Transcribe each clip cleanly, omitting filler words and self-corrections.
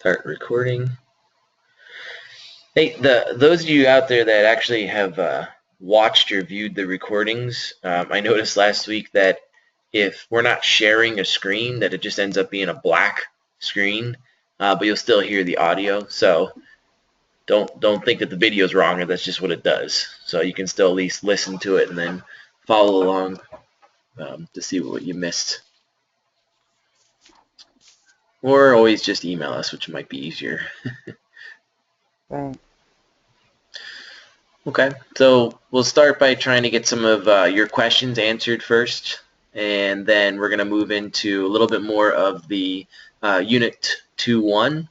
Start recording. Hey, those of you out there that actually have watched or viewed the recordings, I noticed last week that if we're not sharing a screen, that it just ends up being a black screen, but you'll still hear the audio. So don't think that the video is wrong, or that's just what it does. So you can still at least listen to it and then follow along to see what you missed. Or always just email us, which might be easier. Right. Okay, so we'll start by trying to get some of your questions answered first, and then we're going to move into a little bit more of the Unit 2.1,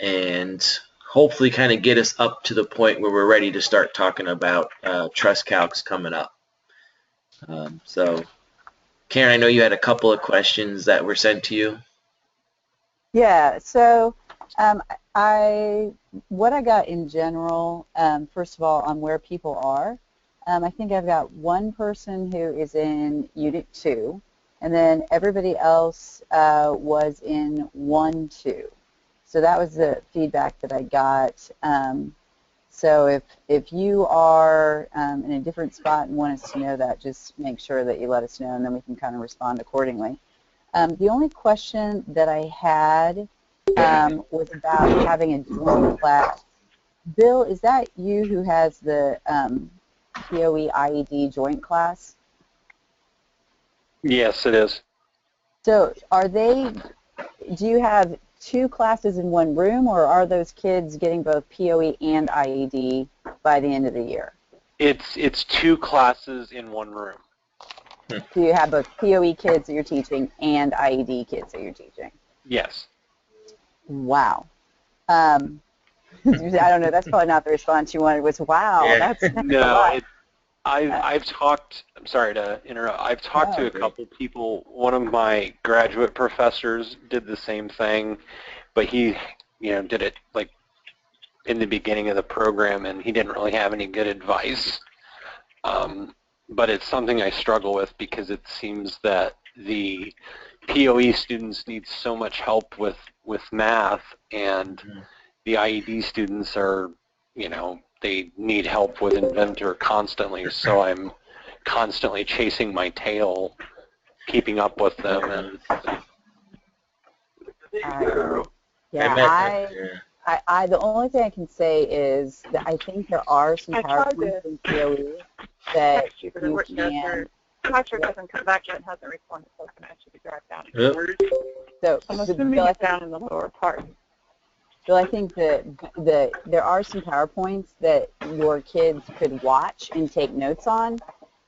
and hopefully kind of get us up to the point where we're ready to start talking about Truss Calcs coming up. So, Karen, I know you had a couple of questions that were sent to you. Yeah, so what I got in general, first of all, on where people are, I think I've got one person who is in Unit 2, and then everybody else was in 1-2. So that was the feedback that I got. So if you are in a different spot and want us to know that, just make sure that you let us know, and then we can kind of respond accordingly. The only question that I had was about having a joint class. Bill, is that you who has the POE IED joint class? Yes, it is. So do you have two classes in one room, or are those kids getting both POE and IED by the end of the year? It's two classes in one room. So you have both POE kids that you're teaching and IED kids that you're teaching? Yes. Wow. I don't know, that's probably not the response you wanted, was wow. Yeah. That's No, I've talked, I'm sorry to interrupt, I've talked to a couple people. One of my graduate professors did the same thing, but he, did it like in the beginning of the program, and he didn't really have any good advice. But it's something I struggle with because it seems that the POE students need so much help with math, and the IED students are, they need help with Inventor constantly, so I'm constantly chasing my tail, keeping up with them. And the only thing I can say is that I think there are some PowerPoints in POE that you can. Doctor doesn't come back yet and hasn't responded, so I should be dragged down. So I'm assuming it's down in the lower part. So I think that there are some PowerPoints that your kids could watch and take notes on.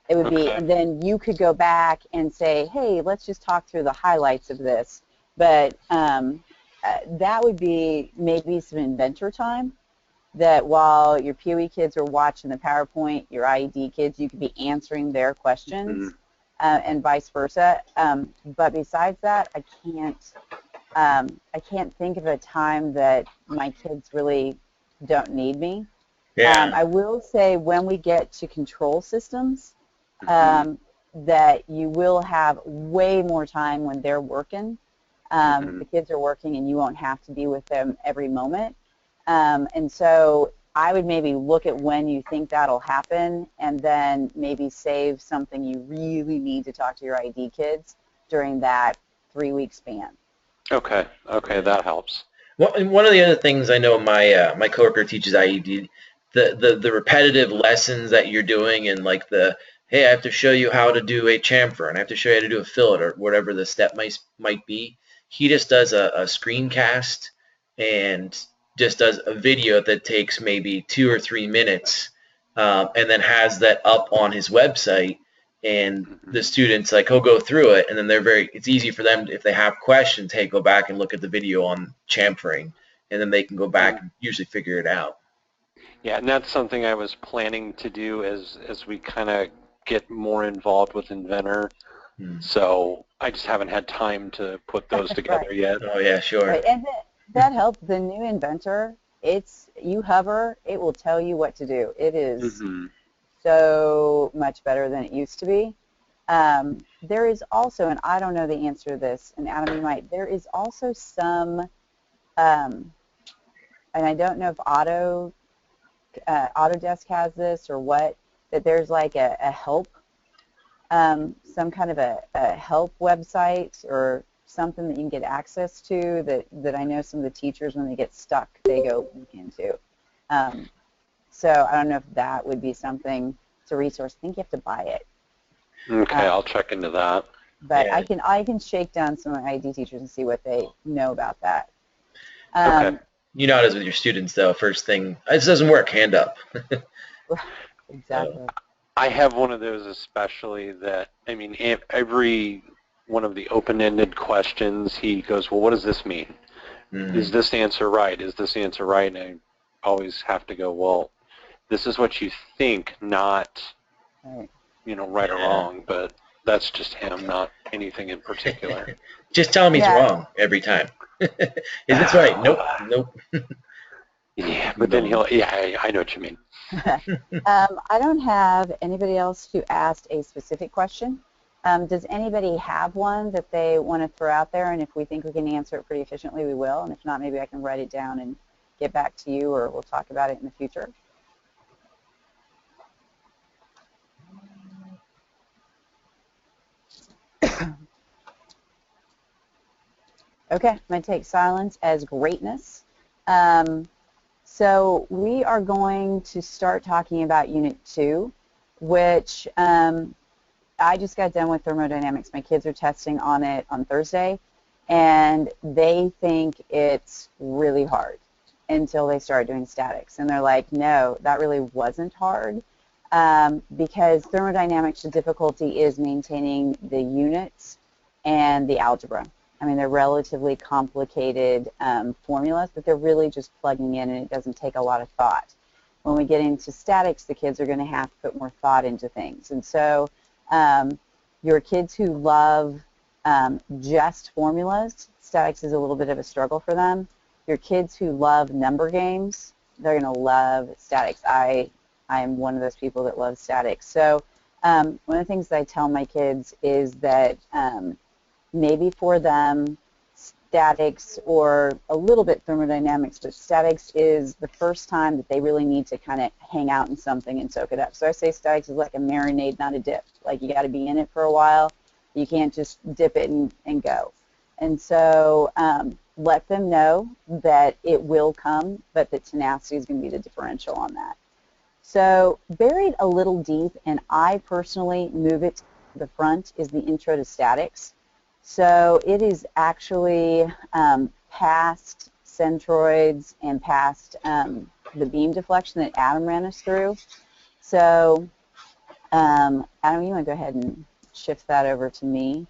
It would be, and then you could go back and say, hey, let's just talk through the highlights of this. But that would be maybe some inventor time, that while your POE kids are watching the PowerPoint, your IED kids, you could be answering their questions, and vice versa. But besides that, I can't think of a time that my kids really don't need me. Yeah. I will say when we get to control systems, that you will have way more time when they're working. The kids are working and you won't have to be with them every moment. And so I would maybe look at when you think that'll happen, and then maybe save something you really need to talk to your ID kids during that 3-week span. Okay, that helps. Well, and one of the other things I know my coworker teaches IED, the repetitive lessons that you're doing, and like hey, I have to show you how to do a chamfer, and I have to show you how to do a fillet, or whatever the step might be. He just does a screencast and just does a video that takes maybe 2 or 3 minutes, and then has that up on his website. And the students, like, he'll go through it, and then it's easy for them, if they have questions, hey, go back and look at the video on chamfering, and then they can go back and usually figure it out. Yeah, and that's something I was planning to do as we kind of get more involved with Inventor. So I just haven't had time to put those together yet. Oh yeah, sure. Right. And that helps. The new Inventor, you hover, it will tell you what to do. It is so much better than it used to be. There is also, and I don't know the answer to this, and Adam, you might, there is also some and I don't know if Autodesk has this or what, that there's like a help, some kind of a help website or something that you can get access to that I know some of the teachers, when they get stuck, they go look into. So I don't know if that would be something, it's a resource. I think you have to buy it. Okay, I'll check into that. But Yeah. I can shake down some of my ID teachers and see what they know about that. Okay. You know how it is with your students, though. First thing, this doesn't work, hand up. Exactly. I have one of those especially that, I mean, every one of the open-ended questions, he goes, well, what does this mean? Is this answer right? Is this answer right? And I always have to go, well, this is what you think, not, Right. you know, right or wrong, but that's just him, not anything in particular. Just tell him he's wrong every time. Is this right? Nope. Nope. Yeah, but then he'll, I know what you mean. I don't have anybody else who asked a specific question. Does anybody have one that they want to throw out there? And if we think we can answer it pretty efficiently, we will. And if not, maybe I can write it down and get back to you, or we'll talk about it in the future. Okay, I'm going to take silence as greatness. So we are going to start talking about Unit 2, which I just got done with thermodynamics. My kids are testing on it on Thursday, and they think it's really hard until they start doing statics. And they're like, no, that really wasn't hard, because thermodynamics, the difficulty is maintaining the units and the algebra. I mean, they're relatively complicated formulas, but they're really just plugging in, and it doesn't take a lot of thought. When we get into statics, the kids are going to have to put more thought into things. And so your kids who love just formulas, statics is a little bit of a struggle for them. Your kids who love number games, they're going to love statics. I am one of those people that loves statics. So one of the things that I tell my kids is that maybe for them, statics, or a little bit thermodynamics, but statics is the first time that they really need to kind of hang out in something and soak it up. So I say statics is like a marinade, not a dip. Like, you got to be in it for a while. You can't just dip it and go. And so let them know that it will come, but that tenacity is going to be the differential on that. So buried a little deep, and I personally move it to the front, is the intro to statics. So it is actually past centroids and past the beam deflection that Adam ran us through. So Adam, you want to go ahead and shift that over to me?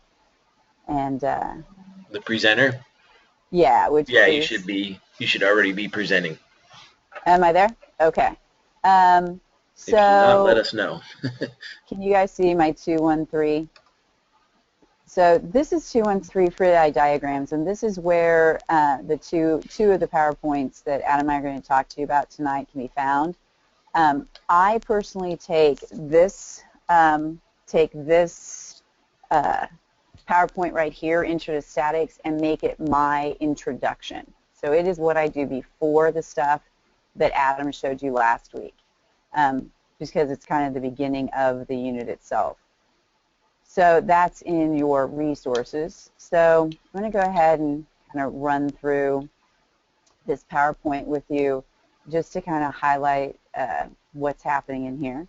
And The presenter? yeah, which Yeah, please. you should already be presenting. Am I there? Okay. If you're not, let us know. Can you guys see my 213? So this is 213 free diagrams, and this is where the two of the PowerPoints that Adam and I are going to talk to you about tonight can be found. I personally take this PowerPoint right here, Intro to Statics, and make it my introduction. So it is what I do before the stuff that Adam showed you last week, just because it's kind of the beginning of the unit itself. So that's in your resources. So I'm going to go ahead and kind of run through this PowerPoint with you just to kind of highlight what's happening in here.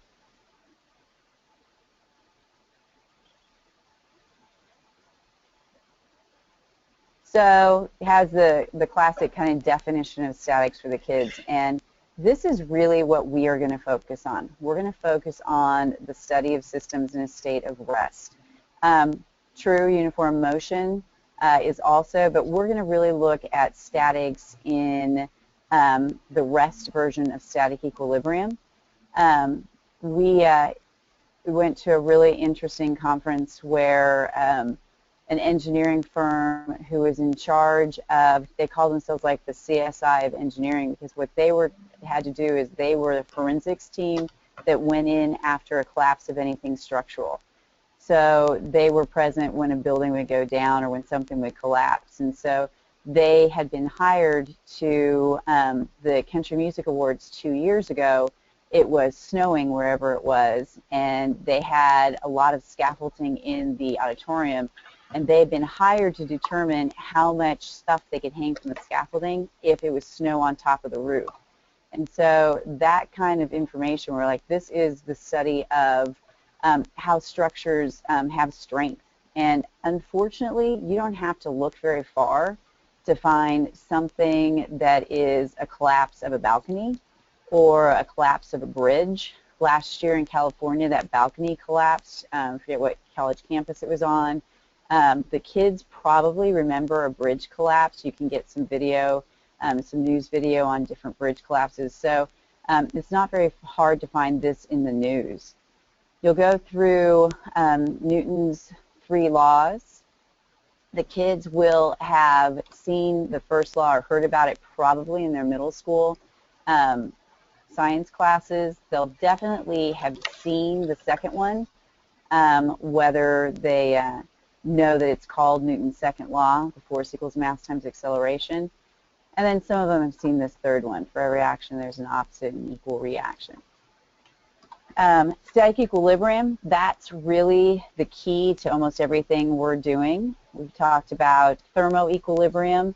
So it has the classic kind of definition of statics for the kids, and this is really what we are going to focus on. We're going to focus on the study of systems in a state of rest. True uniform motion is also, but we're going to really look at statics in the rest version of static equilibrium. We went to a really interesting conference where an engineering firm who was in charge of, they call themselves like the CSI of engineering, because what they had to do is they were the forensics team that went in after a collapse of anything structural. So they were present when a building would go down or when something would collapse. And so they had been hired to the Country Music Awards 2 years ago. It was snowing wherever it was, and they had a lot of scaffolding in the auditorium, and they had been hired to determine how much stuff they could hang from the scaffolding if it was snow on top of the roof. And so that kind of information, we're like, this is the study of how structures have strength. And unfortunately, you don't have to look very far to find something that is a collapse of a balcony or a collapse of a bridge. Last year in California, that balcony collapsed. I forget what college campus it was on. The kids probably remember a bridge collapse. You can get some video, some news video on different bridge collapses. So it's not very hard to find this in the news. You'll go through Newton's 3 laws. The kids will have seen the first law or heard about it probably in their middle school science classes. They'll definitely have seen the second one, whether they know that it's called Newton's second law, the force equals mass times acceleration. And then some of them have seen this third one. For every action, there's an opposite and equal reaction. Static equilibrium, that's really the key to almost everything we're doing. We've talked about thermoequilibrium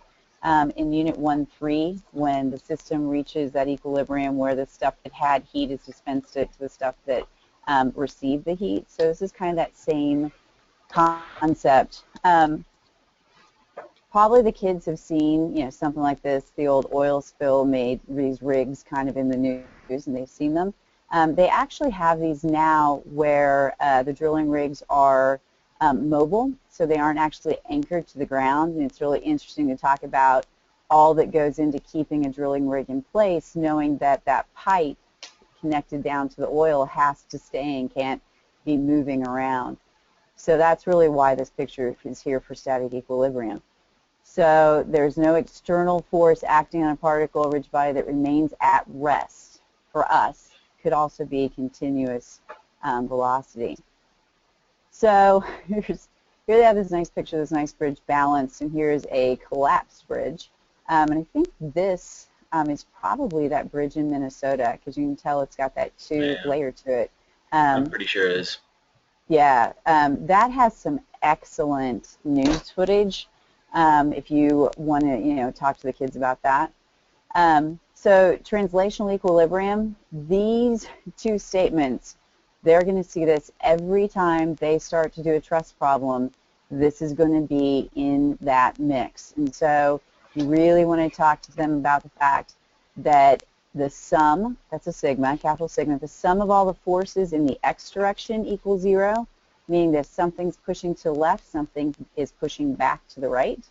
in Unit 1.3, when the system reaches that equilibrium where the stuff that had heat is dispensed to the stuff that received the heat. So this is kind of that same concept. Probably the kids have seen, you know, something like this. The old oil spill made these rigs kind of in the news, and they've seen them. They actually have these now where the drilling rigs are mobile, so they aren't actually anchored to the ground. And it's really interesting to talk about all that goes into keeping a drilling rig in place, knowing that that pipe connected down to the oil has to stay and can't be moving around. So that's really why this picture is here for static equilibrium. So there's no external force acting on a particle or rigid body that remains at rest. For us, could also be continuous velocity. So here they have this nice picture, this nice bridge balanced, and here's a collapsed bridge. And I think this is probably that bridge in Minnesota, because you can tell it's got that layer to it. I'm pretty sure it is. Yeah, that has some excellent news footage. If you want to, you know, talk to the kids about that. So translational equilibrium, these 2 statements, they're going to see this every time they start to do a truss problem. This is going to be in that mix. And so you really want to talk to them about the fact that the sum, that's a sigma, capital sigma, the sum of all the forces in the x direction equals 0, meaning that something's pushing to the left, something is pushing back to the right,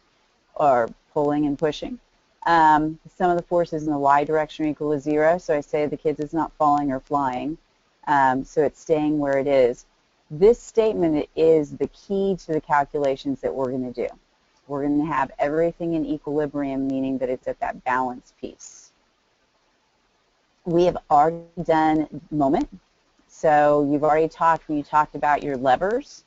or pulling and pushing. Some of the forces in the y direction are equal to 0, so I say the kids is not falling or flying, so it's staying where it is. This statement is the key to the calculations that we're going to do. We're going to have everything in equilibrium, meaning that it's at that balance piece. We have already done moment, so you've already talked when you talked about your levers.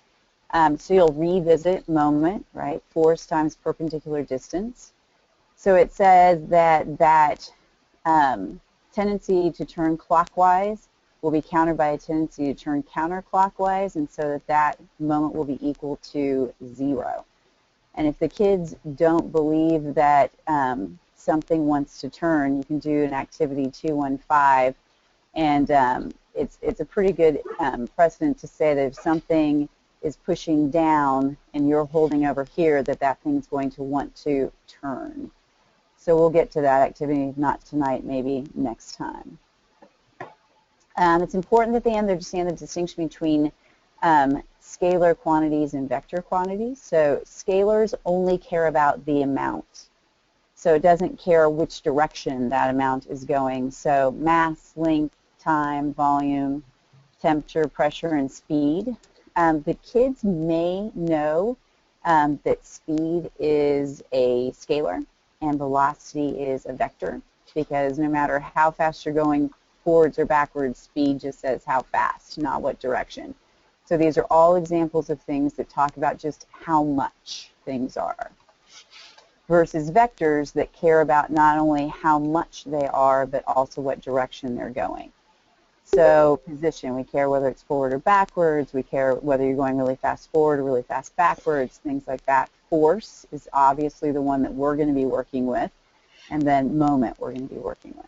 So you'll revisit moment, right? Force times perpendicular distance. So it says that tendency to turn clockwise will be countered by a tendency to turn counterclockwise, and so that moment will be equal to 0. And if the kids don't believe that something wants to turn, you can do an activity 215, and it's a pretty good precedent to say that if something is pushing down and you're holding over here, that thing's going to want to turn. So we'll get to that activity, not tonight, maybe next time. It's important that they understand the distinction between scalar quantities and vector quantities. So scalars only care about the amount. So it doesn't care which direction that amount is going. So mass, length, time, volume, temperature, pressure, and speed. The kids may know that speed is a scalar and velocity is a vector, because no matter how fast you're going forwards or backwards, speed just says how fast, not what direction. So these are all examples of things that talk about just how much things are. versus vectors that care about not only how much they are, but also what direction they're going. So position, we care whether it's forward or backwards. We care whether you're going really fast forward or really fast backwards, things like that. Force is obviously the one that we're going to be working with, and then moment we're going to be working with.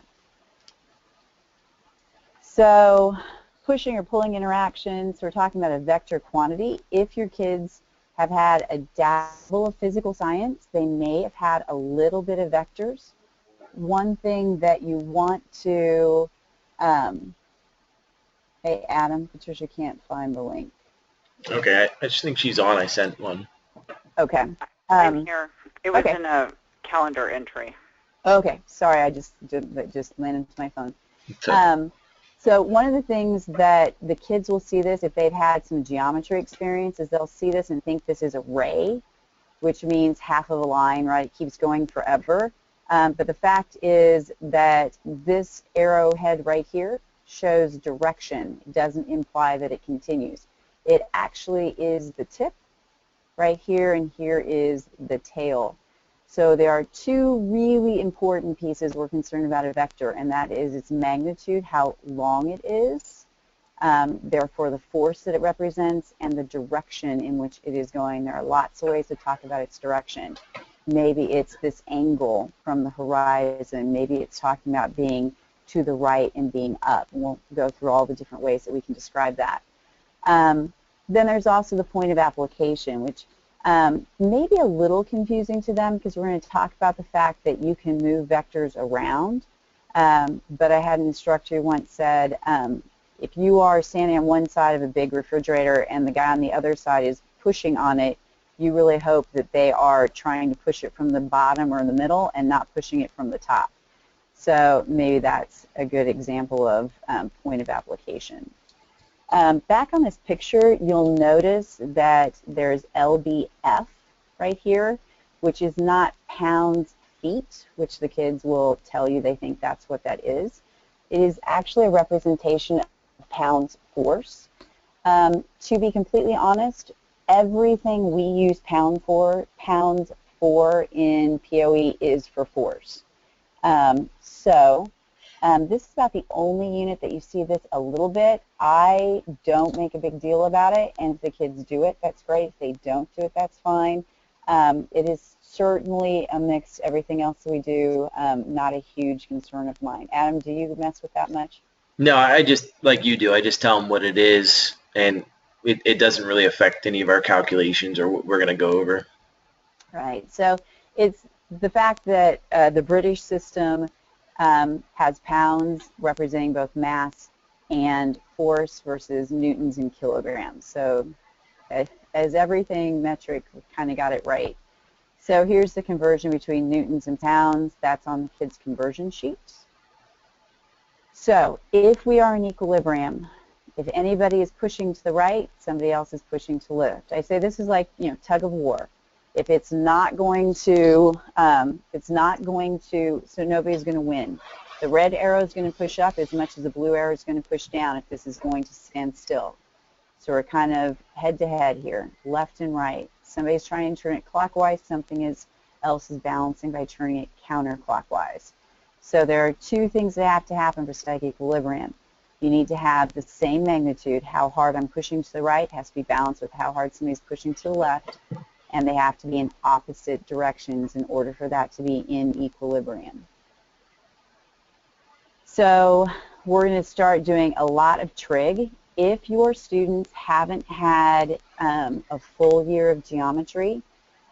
So pushing or pulling interactions, we're talking about a vector quantity. If your kids have had a dabble of physical science, they may have had a little bit of vectors. One thing that you want to, hey Adam, Patricia can't find the link. Okay, I just think she's on. I sent one. Okay. I'm here. It was okay. in a calendar entry. Okay, sorry, I just landed into my phone. So one of the things that the kids will see this, if they've had some geometry experience, is they'll see this and think this is a ray, which means half of a line, right? It keeps going forever. But the fact is that this arrowhead right here shows direction. It doesn't imply that it continues. It actually is the tip right here, and here is the tail. So there are two really important pieces we're concerned about a vector, and that is its magnitude, how long it is, therefore the force that it represents, and the direction in which it is going. There are lots of ways to talk about its direction. Maybe it's this angle from the horizon. Maybe it's talking about being to the right and being up. And we'll go through all the different ways that we can describe that. Then there's also the point of application, which may be a little confusing to them because we're going to talk about the fact that you can move vectors around. But I had an instructor who once said, if you are standing on one side of a big refrigerator and the guy on the other side is pushing on it, you really hope that they are trying to push it from the bottom or the middle and not pushing it from the top. So maybe that's a good example of point of application. Back on this picture, you'll notice that there's LBF right here, which is not pounds feet, which the kids will tell you they think that's what that is. It is actually a representation of pounds force. To be completely honest, everything we use pounds for in POE is for force. This is about the only unit that you see this a little bit. I don't make a big deal about it, and if the kids do it, that's great. If they don't do it, that's fine. It is certainly amidst everything else that we do, not a huge concern of mine. Adam, do you mess with that much? No, I just, like you do, I just tell them what it is, and it doesn't really affect any of our calculations or what we're going to go over. Right. So it's the fact that the British system has pounds representing both mass and force versus newtons and kilograms. So as everything metric, we kind of got it right. So here's the conversion between newtons and pounds. That's on the kids' conversion sheet. So if we are in equilibrium, if anybody is pushing to the right, somebody else is pushing to the left. I say this is like, tug of war. If it's not going to, so nobody's going to win. The red arrow is going to push up as much as the blue arrow is going to push down if this is going to stand still. So we're kind of head-to-head here, left and right. Somebody's trying to turn it clockwise, something else is balancing by turning it counterclockwise. So there are two things that have to happen for static equilibrium. You need to have the same magnitude. How hard I'm pushing to the right has to be balanced with how hard somebody's pushing to the left, and they have to be in opposite directions in order for that to be in equilibrium. So we're going to start doing a lot of trig. If your students haven't had a full year of geometry,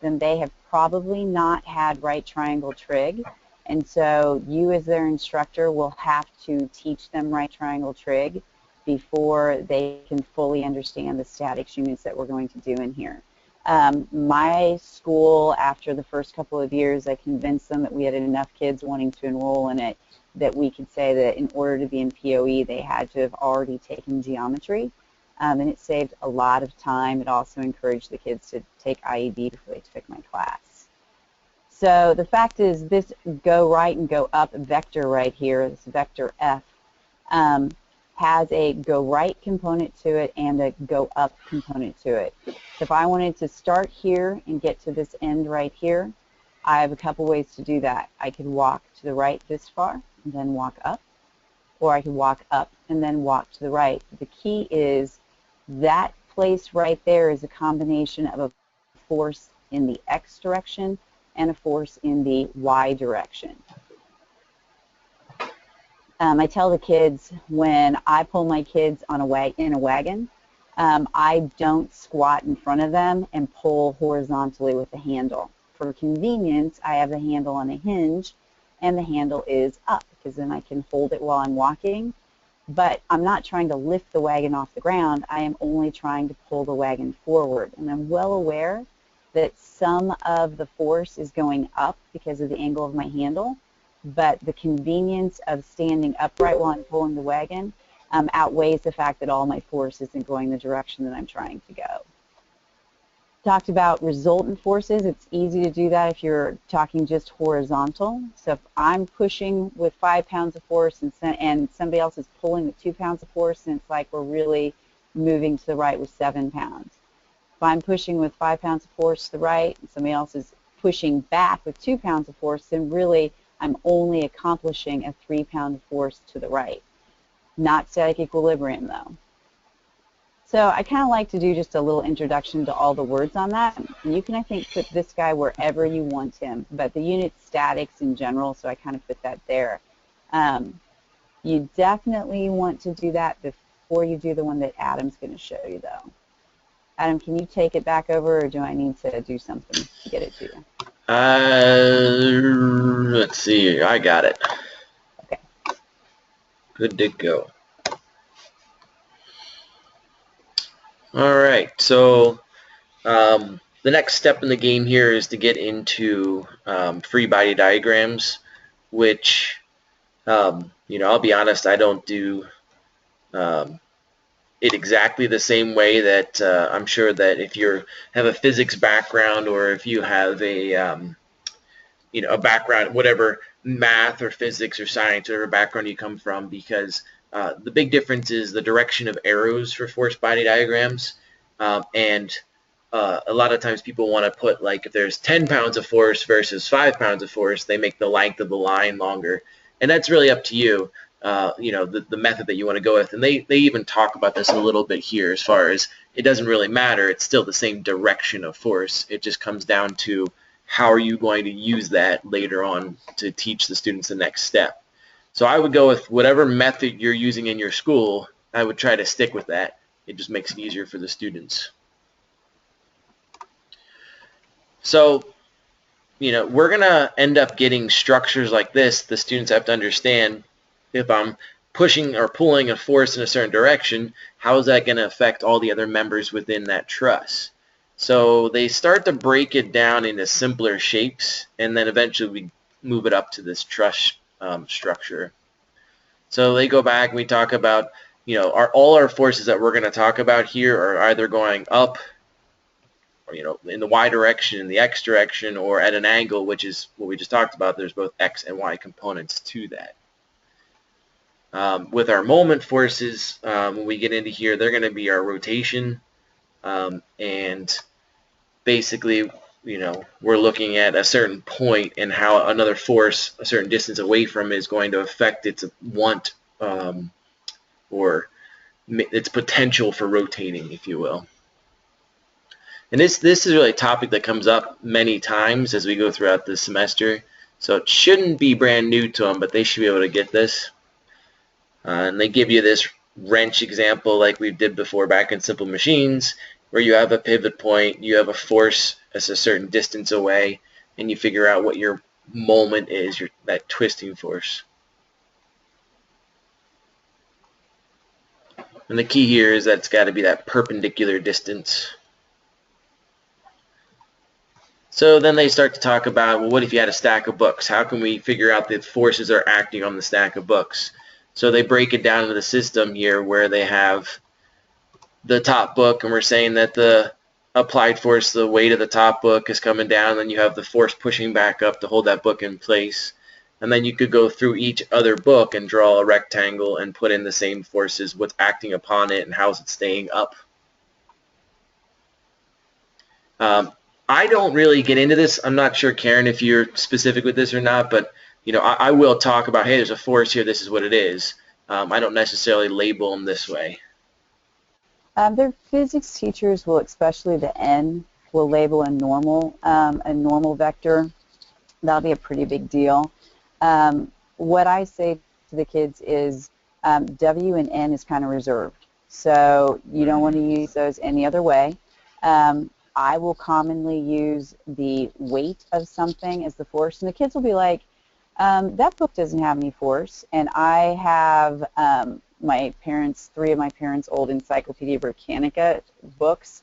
then they have probably not had right triangle trig. And so you as their instructor will have to teach them right triangle trig before they can fully understand the statics units that we're going to do in here. My school, after the first couple of years, I convinced them that we had enough kids wanting to enroll in it that we could say that in order to be in POE, they had to have already taken geometry. And it saved a lot of time. It also encouraged the kids to take IED before they took my class. So the fact is this go right and go up vector right here, this vector F, has a go right component to it and a go up component to it. So if I wanted to start here and get to this end right here, I have a couple ways to do that. I could walk to the right this far and then walk up, or I could walk up and then walk to the right. The key is that place right there is a combination of a force in the X direction and a force in the Y direction. I tell the kids when I pull my kids on in a wagon, I don't squat in front of them and pull horizontally with the handle. For convenience, I have the handle on a hinge, and the handle is up because then I can hold it while I'm walking. But I'm not trying to lift the wagon off the ground. I am only trying to pull the wagon forward. And I'm well aware that some of the force is going up because of the angle of my handle, but the convenience of standing upright while I'm pulling the wagon outweighs the fact that all my force isn't going the direction that I'm trying to go. Talked about resultant forces. It's easy to do that if you're talking just horizontal. So if I'm pushing with 5 pounds of force and somebody else is pulling with 2 pounds of force, then it's like we're really moving to the right with 7 pounds. If I'm pushing with 5 pounds of force to the right and somebody else is pushing back with 2 pounds of force, then really I'm only accomplishing a 3-pound force to the right. Not static equilibrium though. So I kind of like to do just a little introduction to all the words on that. And you can, I think, put this guy wherever you want him, but the unit's statics in general, so I kind of put that there. You definitely want to do that before you do the one that Adam's going to show you, though. Adam, can you take it back over, or do I need to do something to get it to you? Let's see. I got it. Okay. Good to go. All right, so the next step in the game here is to get into free body diagrams, which, I'll be honest, I don't do it exactly the same way that I'm sure that if you have a physics background or if you have a, a background, whatever, math or physics or science, whatever background you come from, because the big difference is the direction of arrows for force body diagrams, and a lot of times people want to put, like, if there's 10 pounds of force versus 5 pounds of force, they make the length of the line longer, and that's really up to you, the method that you want to go with. And they even talk about this a little bit here, as far as it doesn't really matter, it's still the same direction of force, it just comes down to how are you going to use that later on to teach the students the next step. So I would go with whatever method you're using in your school. I would try to stick with that. It just makes it easier for the students. So, we're going to end up getting structures like this. The students have to understand, if I'm pushing or pulling a force in a certain direction, how is that going to affect all the other members within that truss? So they start to break it down into simpler shapes, and then eventually we move it up to this truss structure. So they go back and we talk about, all our forces that we're going to talk about here are either going up, or, in the Y direction, in the X direction, or at an angle, which is what we just talked about. There's both X and Y components to that. With our moment forces, when we get into here, they're going to be our rotation, and basically, we're looking at a certain point and how another force a certain distance away from it is going to affect its want or its potential for rotating, if you will. And this is really a topic that comes up many times as we go throughout the semester, so it shouldn't be brand new to them, but they should be able to get this. And they give you this wrench example like we did before back in Simple Machines, where you have a pivot point, you have a force that's a certain distance away, and you figure out what your moment is, that twisting force. And the key here is that it's got to be that perpendicular distance. So then they start to talk about, well, what if you had a stack of books? How can we figure out the forces that are acting on the stack of books? So they break it down into the system here, where they have the top book, and we're saying that the applied force, the weight of the top book, is coming down, and then you have the force pushing back up to hold that book in place. And then you could go through each other book and draw a rectangle and put in the same forces, what's acting upon it, and how is it staying up. I don't really get into this. I'm not sure, Karen, if you're specific with this or not, but I will talk about, hey, there's a force here. This is what it is. I don't necessarily label them this way. Their physics teachers will, especially the N, will label a normal vector. That'll be a pretty big deal. What I say to the kids is W and N is kind of reserved. So you don't want to use those any other way. I will commonly use the weight of something as the force, and the kids will be like, that book doesn't have any force, and I have three of my parents' old Encyclopedia Britannica books,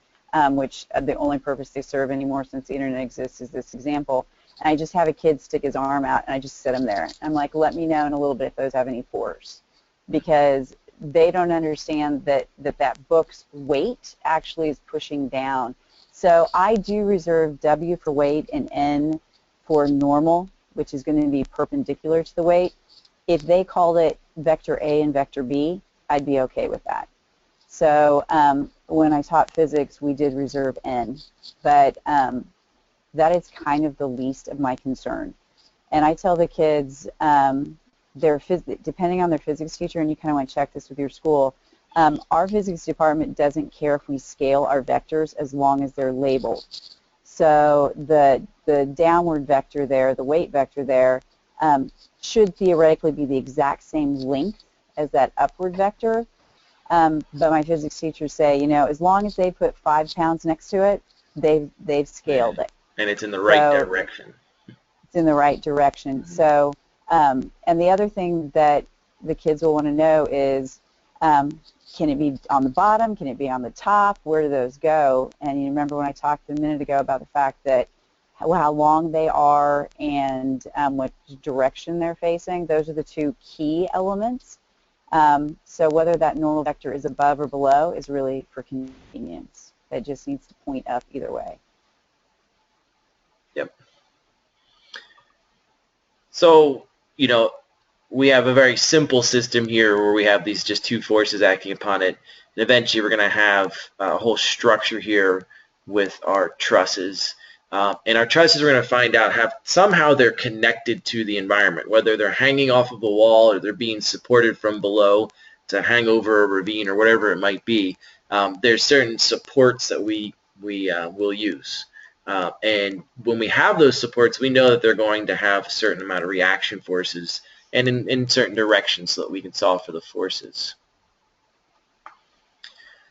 which the only purpose they serve anymore since the internet exists is this example, and I just have a kid stick his arm out, and I just sit him there. I'm like, let me know in a little bit if those have any force, because they don't understand that book's weight actually is pushing down. So I do reserve W for weight and N for normal, which is going to be perpendicular to the weight. If they called it vector A and vector B, I'd be okay with that. So when I taught physics, we did reserve N, but that is kind of the least of my concern. And I tell the kids, depending on their physics teacher, and you kind of want to check this with your school, our physics department doesn't care if we scale our vectors as long as they're labeled. So the downward vector there, the weight vector there, should theoretically be the exact same length as that upward vector. But my physics teachers say, as long as they put 5 pounds next to it, they've scaled it. And it's in the right direction. It's in the right direction. So, and the other thing that the kids will want to know is, can it be on the bottom? Can it be on the top? Where do those go? And you remember when I talked a minute ago about the fact that how long they are and what direction they're facing, those are the two key elements. So whether that normal vector is above or below is really for convenience. It just needs to point up either way. Yep. So, we have a very simple system here where we have these just two forces acting upon it. And eventually we're going to have a whole structure here with our trusses. And our trusses, we're going to find out, somehow they're connected to the environment, whether they're hanging off of a wall or they're being supported from below to hang over a ravine or whatever it might be. There's certain supports that we will use. And when we have those supports, we know that they're going to have a certain amount of reaction forces and in certain directions so that we can solve for the forces.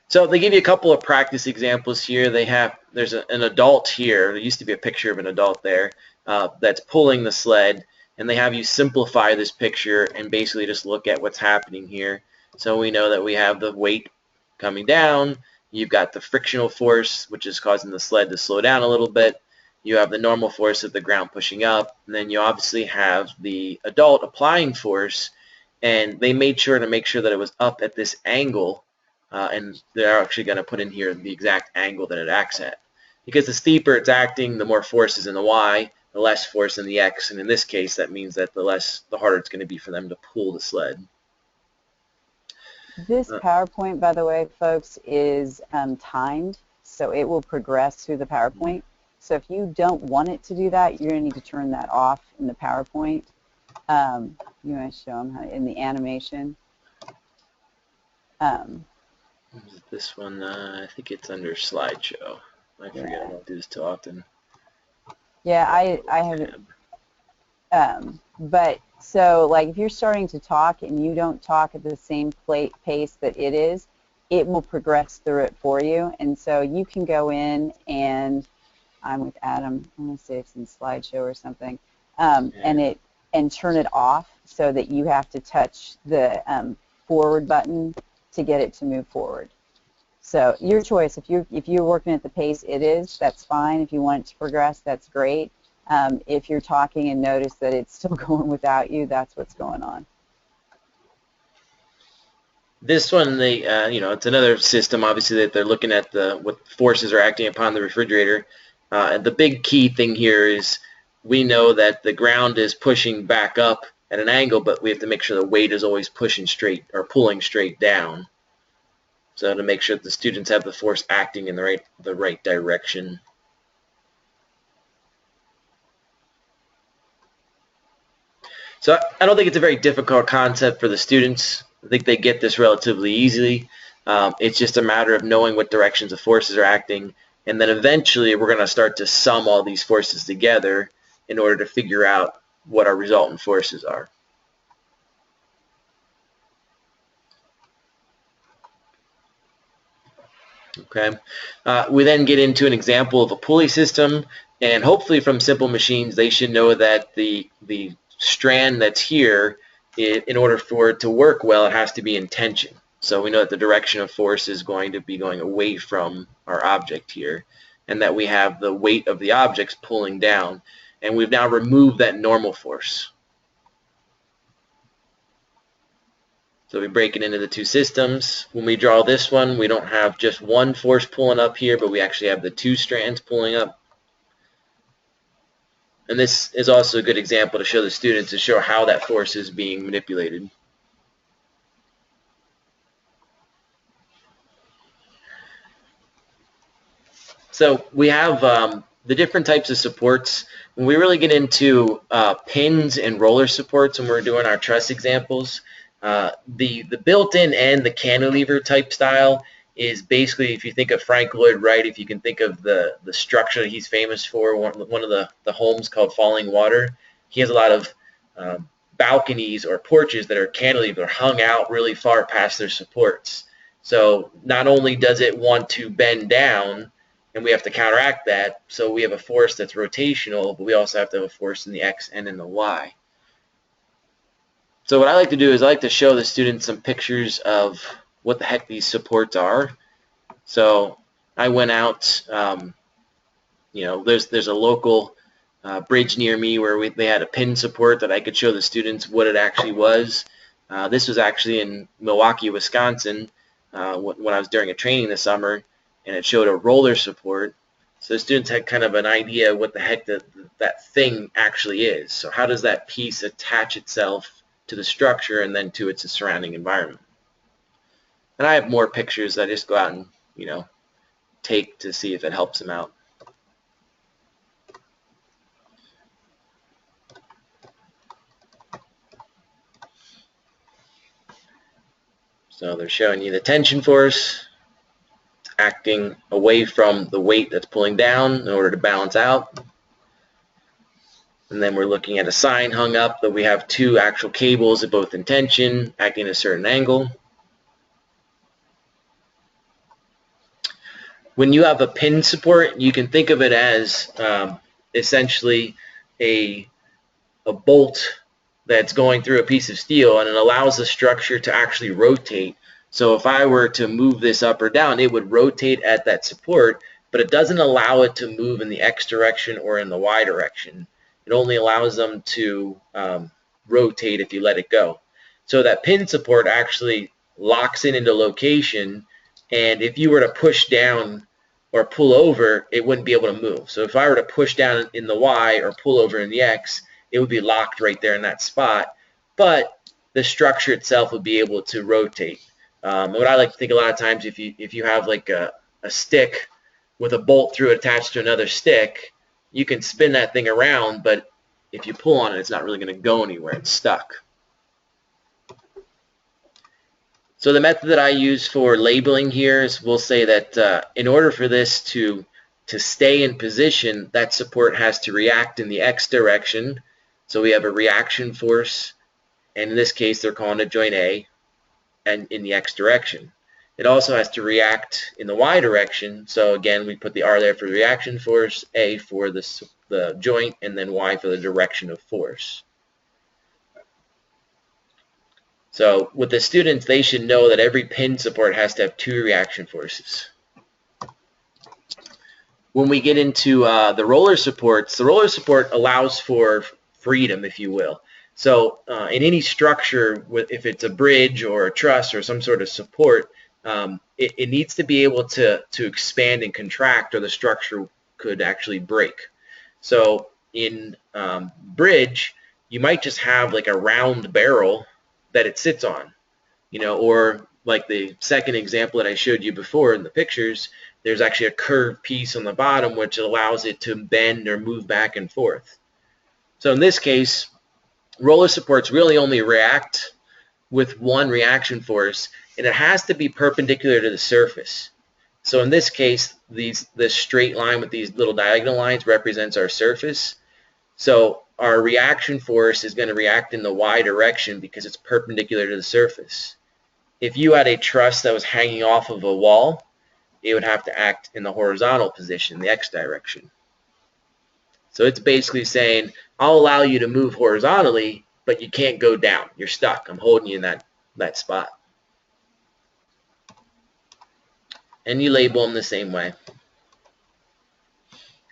So they give you a couple of practice examples here. There's an adult here. There used to be a picture of an adult there that's pulling the sled, and they have you simplify this picture and basically just look at what's happening here. So we know that we have the weight coming down. You've got the frictional force, which is causing the sled to slow down a little bit. You have the normal force of the ground pushing up, and then you obviously have the adult applying force, and they made sure to make sure that it was up at this angle, and they're actually going to put in here the exact angle that it acts at. Because the steeper it's acting, the more force is in the Y, the less force in the X, and in this case that means that the harder it's going to be for them to pull the sled. This PowerPoint, by the way, folks, is timed, so it will progress through the PowerPoint. So if you don't want it to do that, you're going to need to turn that off in the PowerPoint. You want to show them how in the animation. This one, I think it's under slideshow. I forget, I don't do this too often. Yeah, I haven't. But so, like, if you're starting to talk and you don't talk at the same pace that it is, it will progress through it for you. And so you can go in and I'm with Adam. I'm going to say it's in slideshow or something, and turn it off so that you have to touch the forward button to get it to move forward. So your choice. If you're working at the pace it is, that's fine. If you want it to progress, that's great. If you're talking and notice that it's still going without you, that's what's going on. This one, it's another system, obviously, that they're looking at what forces are acting upon the refrigerator. And the big key thing here is we know that the ground is pushing back up at an angle, but we have to make sure the weight is always pushing straight or pulling straight down. So to make sure that the students have the force acting in the right direction. So I don't think it's a very difficult concept for the students. I think they get this relatively easily. It's just a matter of knowing what directions the forces are acting, and then eventually we're going to start to sum all these forces together in order to figure out what our resultant forces are. Okay. We then get into an example of a pulley system, and hopefully from simple machines they should know that the strand that's here, in order for it to work well, it has to be in tension. So we know that the direction of force is going to be going away from our object here, and that we have the weight of the objects pulling down, and we've now removed that normal force. So we break it into the two systems. When we draw this one, we don't have just one force pulling up here, but we actually have the two strands pulling up. And this is also a good example to show the students, to show how that force is being manipulated. So we have the different types of supports. When we really get into pins and roller supports when we're doing our truss examples, the built-in and the cantilever type style is basically, if you think of Frank Lloyd Wright, if you can think of the structure that he's famous for, one of the homes called Falling Water, he has a lot of balconies or porches that are cantilevered, hung out really far past their supports. So not only does it want to bend down, and we have to counteract that, so we have a force that's rotational, but we also have to have a force in the X and in the Y. So what I like to do is I like to show the students some pictures of what the heck these supports are. So I went out, you know, there's a local bridge near me where they had a pin support that I could show the students what it actually was. This was actually in Milwaukee, Wisconsin, when I was during a training this summer, and it showed a roller support. So the students had kind of an idea what the heck that thing actually is. So how does that piece attach itself to the structure and then to its surrounding environment? And I have more pictures that I just go out and, you know, take to see if it helps them out. So they're showing you the tension force acting away from the weight that's pulling down in order to balance out. And then we're looking at a sign hung up that we have two actual cables, both in tension, acting at a certain angle. When you have a pin support, you can think of it as essentially a bolt that's going through a piece of steel, and it allows the structure to actually rotate. So if I were to move this up or down, it would rotate at that support, but it doesn't allow it to move in the X direction or in the Y direction. It only allows them to rotate if you let it go. So that pin support actually locks it into location, and if you were to push down or pull over, it wouldn't be able to move. So if I were to push down in the Y or pull over in the X, it would be locked right there in that spot, but the structure itself would be able to rotate. What I like to think a lot of times, if you have like a stick with a bolt through it attached to another stick, you can spin that thing around, but if you pull on it, it's not really going to go anywhere. It's stuck. So the method that I use for labeling here is, we'll say that in order for this to stay in position, that support has to react in the X direction. So we have a reaction force, and in this case they're calling it joint A, and in the X direction. It also has to react in the Y direction, so again we put the R there for the reaction force, A for the joint, and then Y for the direction of force. So with the students, they should know that every pin support has to have two reaction forces. When we get into the roller supports, the roller support allows for freedom, if you will. So in any structure, if it's a bridge or a truss or some sort of support, it needs to be able to expand and contract, or the structure could actually break. So in bridge, you might just have like a round barrel that it sits on, you know, or like the second example that I showed you before in the pictures, there's actually a curved piece on the bottom which allows it to bend or move back and forth. So in this case, roller supports really only react with one reaction force, and it has to be perpendicular to the surface. So in this case, this straight line with these little diagonal lines represents our surface. So our reaction force is going to react in the y direction because it's perpendicular to the surface. If you had a truss that was hanging off of a wall, it would have to act in the horizontal position, the x direction. So it's basically saying, I'll allow you to move horizontally, but you can't go down. You're stuck. I'm holding you in that spot. And you label them the same way.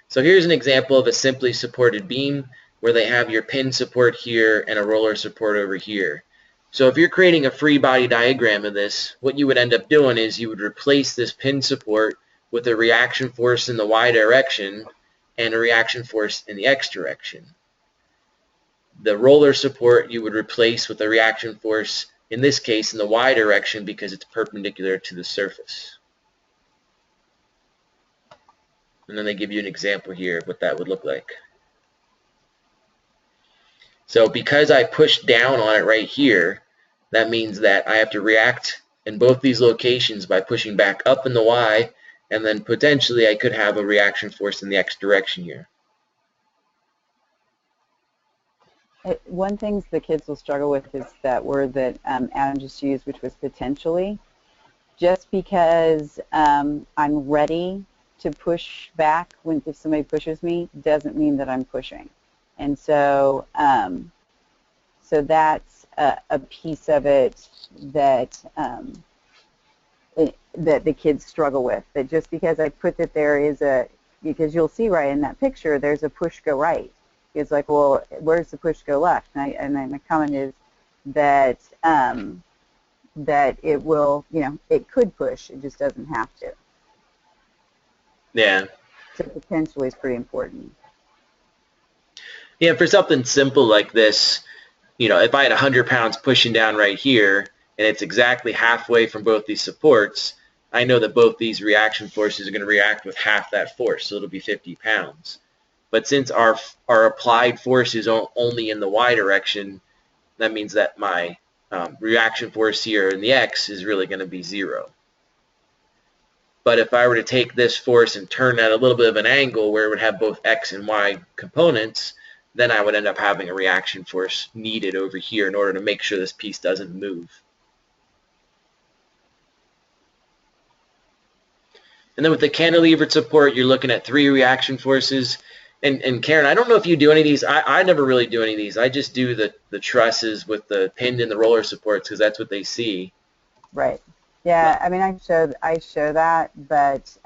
So here's an example of a simply supported beam where they have your pin support here and a roller support over here. So if you're creating a free body diagram of this, what you would end up doing is you would replace this pin support with a reaction force in the y direction and a reaction force in the x direction. The roller support you would replace with a reaction force, in this case in the y direction, because it's perpendicular to the surface. And then they give you an example here of what that would look like. So because I pushed down on it right here, that means that I have to react in both these locations by pushing back up in the y, and then potentially I could have a reaction force in the x direction here. One thing the kids will struggle with is that word that Adam just used, which was potentially. Just because I'm ready to push back if somebody pushes me doesn't mean that I'm pushing. And so so that's a piece of it that that the kids struggle with. That just because I put that there is because you'll see right in that picture, there's a push go right. It's like, well, where's the push go left? And my comment is that that it will, it could push. It just doesn't have to. Yeah. So potentially is pretty important. Yeah, for something simple like this, if I had 100 pounds pushing down right here, and it's exactly halfway from both these supports, I know that both these reaction forces are going to react with half that force, so it'll be 50 pounds. But since our applied force is only in the y direction, that means that my reaction force here in the x is really going to be 0. But if I were to take this force and turn at a little bit of an angle where it would have both x and y components, then I would end up having a reaction force needed over here in order to make sure this piece doesn't move. And then with the cantilevered support, you're looking at 3 reaction forces. And Karen, I don't know if you do any of these. I never really do any of these. I just do the trusses with the pinned and the roller supports because that's what they see. Right. Yeah. I mean, I show that, but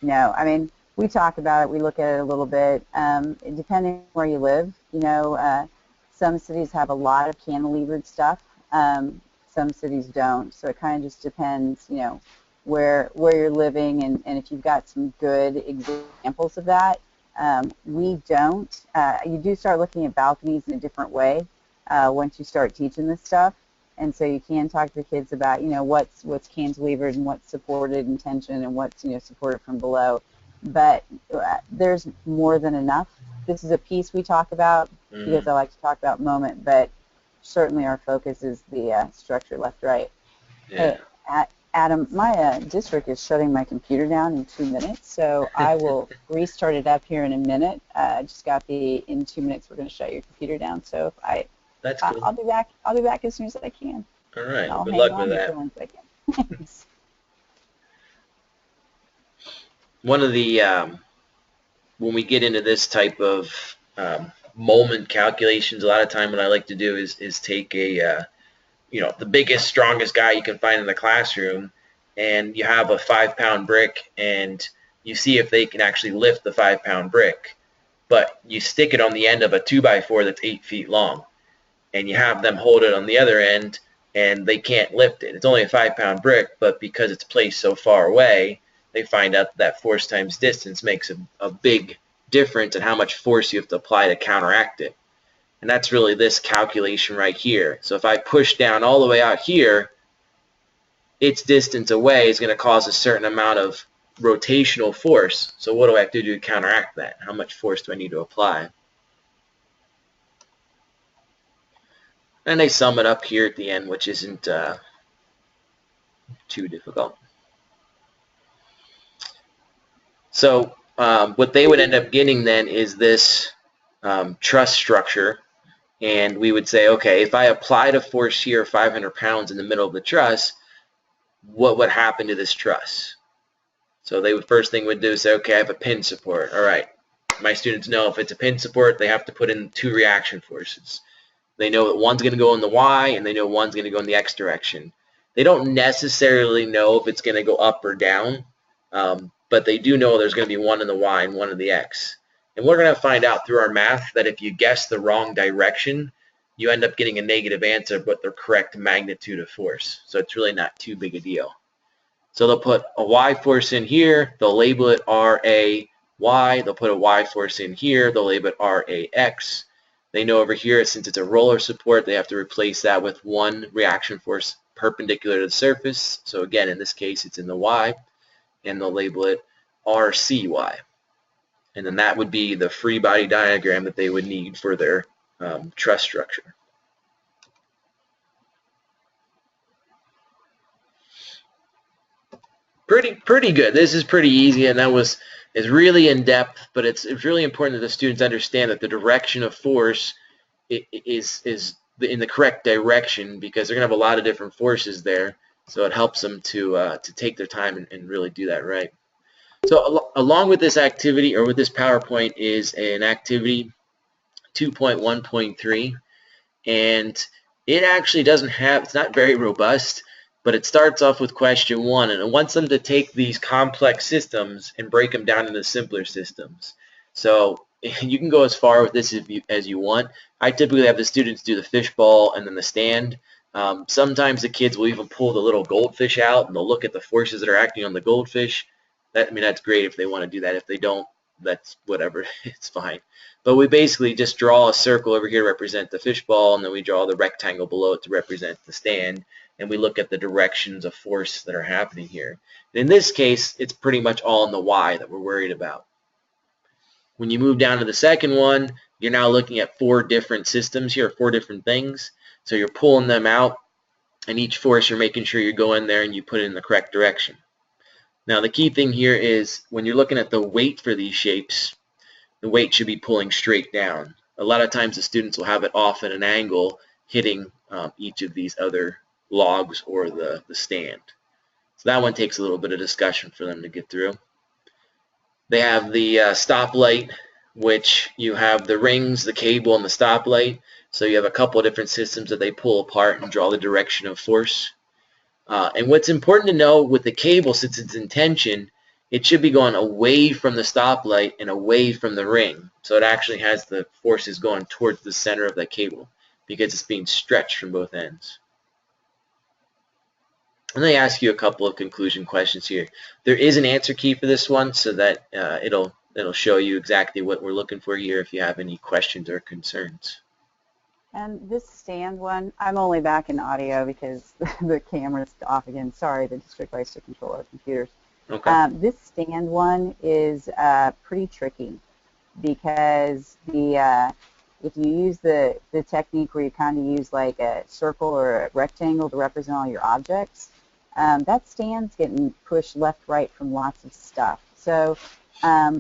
no. I mean, we talk about it. We look at it a little bit. Depending where you live, some cities have a lot of cantilevered stuff. Some cities don't. So it kind of just depends, where you're living and if you've got some good examples of that. We don't. You do start looking at balconies in a different way once you start teaching this stuff. And so you can talk to the kids about, what's cantilevered and what's supported in tension and what's, supported from below. But there's more than enough. This is a piece we talk about because I like to talk about moment, but certainly our focus is the structure left-right. Yeah. Hey, Adam, my district is shutting my computer down in 2 minutes, so I will restart it up here in a minute. Just got in 2 minutes we're going to shut your computer down. So That's cool. I'll be back. I'll be back as soon as I can. All right. I'll Good hang luck on with here that. for 1 second. One of the when we get into this type of moment calculations, a lot of time what I like to do is take the biggest, strongest guy you can find in the classroom, and you have a 5-pound brick, and you see if they can actually lift the 5-pound brick. But you stick it on the end of a 2x4 that's 8 feet long, and you have them hold it on the other end, and they can't lift it. It's only a 5-pound brick, but because it's placed so far away, they find out that force times distance makes a big difference in how much force you have to apply to counteract it. And that's really this calculation right here. So if I push down all the way out here, its distance away is going to cause a certain amount of rotational force. So what do I have to do to counteract that? How much force do I need to apply? And they sum it up here at the end, which isn't too difficult. So what they would end up getting then is this truss structure. And we would say, okay, if I applied a force here of 500 pounds in the middle of the truss, what would happen to this truss? So they would, first thing would do is say, okay, I have a pin support. All right, my students know if it's a pin support, they have to put in 2 reaction forces. They know that one's going to go in the Y, and they know one's going to go in the X direction. They don't necessarily know if it's going to go up or down, but they do know there's going to be one in the Y and one in the X. And we're going to find out through our math that if you guess the wrong direction, you end up getting a negative answer, but the correct magnitude of force. So it's really not too big a deal. So they'll put a Y force in here, they'll label it RAY, they'll put a Y force in here, they'll label it RAX. They know over here, since it's a roller support, they have to replace that with 1 reaction force perpendicular to the surface. So again, in this case, it's in the Y, and they'll label it RCY. And then that would be the free body diagram that they would need for their truss structure. Pretty good. This is pretty easy, and that is really in depth, but it's really important that the students understand that the direction of force is in the correct direction, because they're going to have a lot of different forces there. So it helps them to take their time and really do that right. So along with this activity, or with this PowerPoint, is an activity 2.1.3, and it actually doesn't have, it's not very robust, but it starts off with question 1, and it wants them to take these complex systems and break them down into simpler systems. So you can go as far with this as you want. I typically have the students do the fishbowl and then the stand. Sometimes the kids will even pull the little goldfish out, and they'll look at the forces that are acting on the goldfish. That's great if they want to do that. If they don't, that's whatever. It's fine. But we basically just draw a circle over here to represent the fishbowl, and then we draw the rectangle below it to represent the stand, and we look at the directions of force that are happening here. In this case, it's pretty much all in the Y that we're worried about. When you move down to the second one, you're now looking at 4 different systems here, 4 different things. So you're pulling them out, and each force you're making sure you go in there and you put it in the correct direction. Now the key thing here is when you're looking at the weight for these shapes, the weight should be pulling straight down. A lot of times the students will have it off at an angle, hitting each of these other logs or the stand. So that one takes a little bit of discussion for them to get through. They have the stoplight, which you have the rings, the cable, and the stoplight. So you have a couple of different systems that they pull apart and draw the direction of force. And what's important to know with the cable, since it's in tension, it should be going away from the stoplight and away from the ring. So it actually has the forces going towards the center of that cable because it's being stretched from both ends. And they ask you a couple of conclusion questions here. There is an answer key for this one, so that it'll show you exactly what we're looking for here if you have any questions or concerns. And this stand one, I'm only back in audio because the camera's off again. Sorry, the district likes to control our computers. Okay. This stand one is pretty tricky because if you use the technique where you kind of use like a circle or a rectangle to represent all your objects, that stand's getting pushed left, right from lots of stuff. So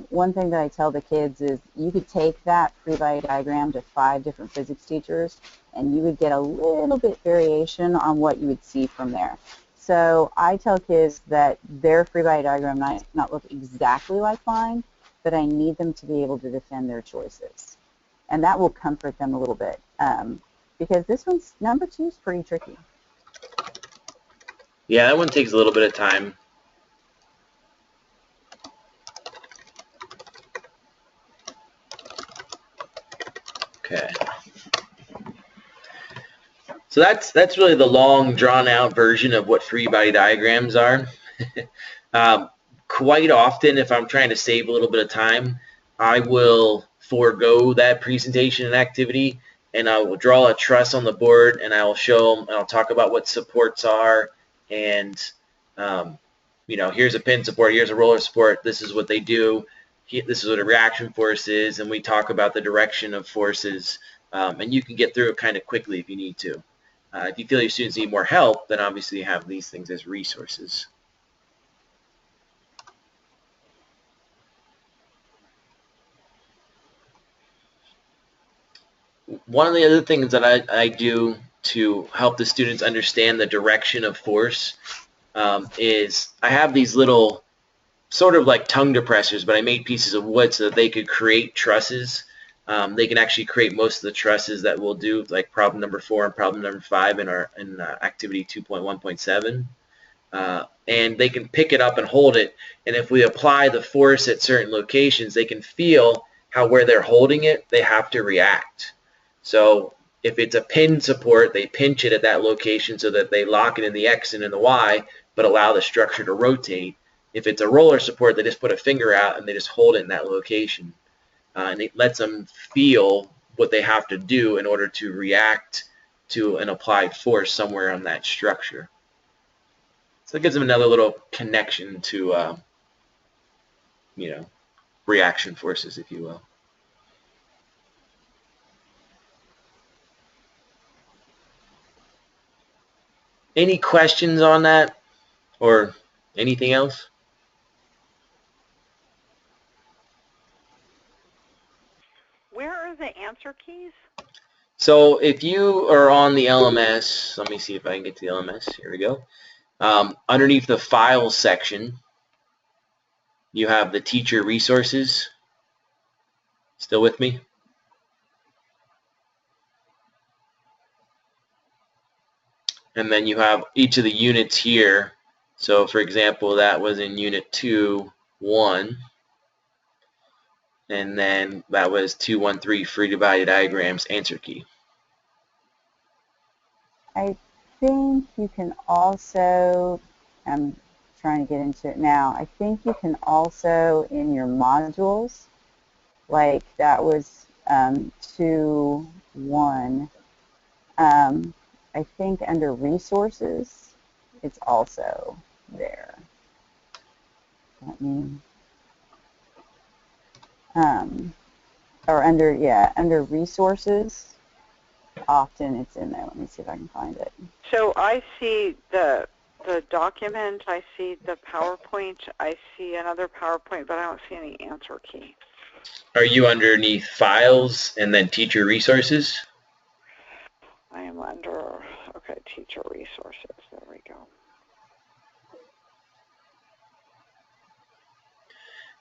one thing that I tell the kids is you could take that free body diagram to 5 different physics teachers and you would get a little bit variation on what you would see from there. So I tell kids that their free body diagram might not look exactly like mine, but I need them to be able to defend their choices. And that will comfort them a little bit because this one's, number 2 is pretty tricky. Yeah, that one takes a little bit of time. Okay. So that's really the long, drawn-out version of what free body diagrams are. Quite often, if I'm trying to save a little bit of time, I will forego that presentation and activity, and I will draw a truss on the board, and I will show them, and I'll talk about what supports are, and here's a pin support, here's a roller support, this is what they do, this is what a reaction force is, and we talk about the direction of forces and you can get through it kind of quickly if you need to. If you feel your students need more help, then obviously you have these things as resources. One of the other things that I do to help the students understand the direction of force is I have these little sort of like tongue depressors, but I made pieces of wood so that they could create trusses. They can actually create most of the trusses that we'll do, like problem number 4 and problem number 5 in our activity 2.1.7. And they can pick it up and hold it, and if we apply the force at certain locations, they can feel how where they're holding it, they have to react. So if it's a pin support, they pinch it at that location so that they lock it in the X and in the Y, but allow the structure to rotate. If it's a roller support, they just put a finger out and they just hold it in that location. And it lets them feel what they have to do in order to react to an applied force somewhere on that structure. So it gives them another little connection to, reaction forces, if you will. Any questions on that or anything else? Where are the answer keys? So if you are on the LMS, let me see if I can get to the LMS. Here we go. Underneath the Files section, you have the teacher resources. Still with me? And then you have each of the units here. So for example, that was in Unit 2.1. And then that was 2.1.3 free to value diagrams answer key. I think you can also, I'm trying to get into it now, I think you can also in your modules, like that was 2.1, I think under resources, it's also there. Let me, or under resources, often it's in there. Let me see if I can find it. So I see the document, I see the PowerPoint, I see another PowerPoint, but I don't see any answer key. Are you underneath Files and then Teacher Resources? I am under, okay, teacher resources, there we go.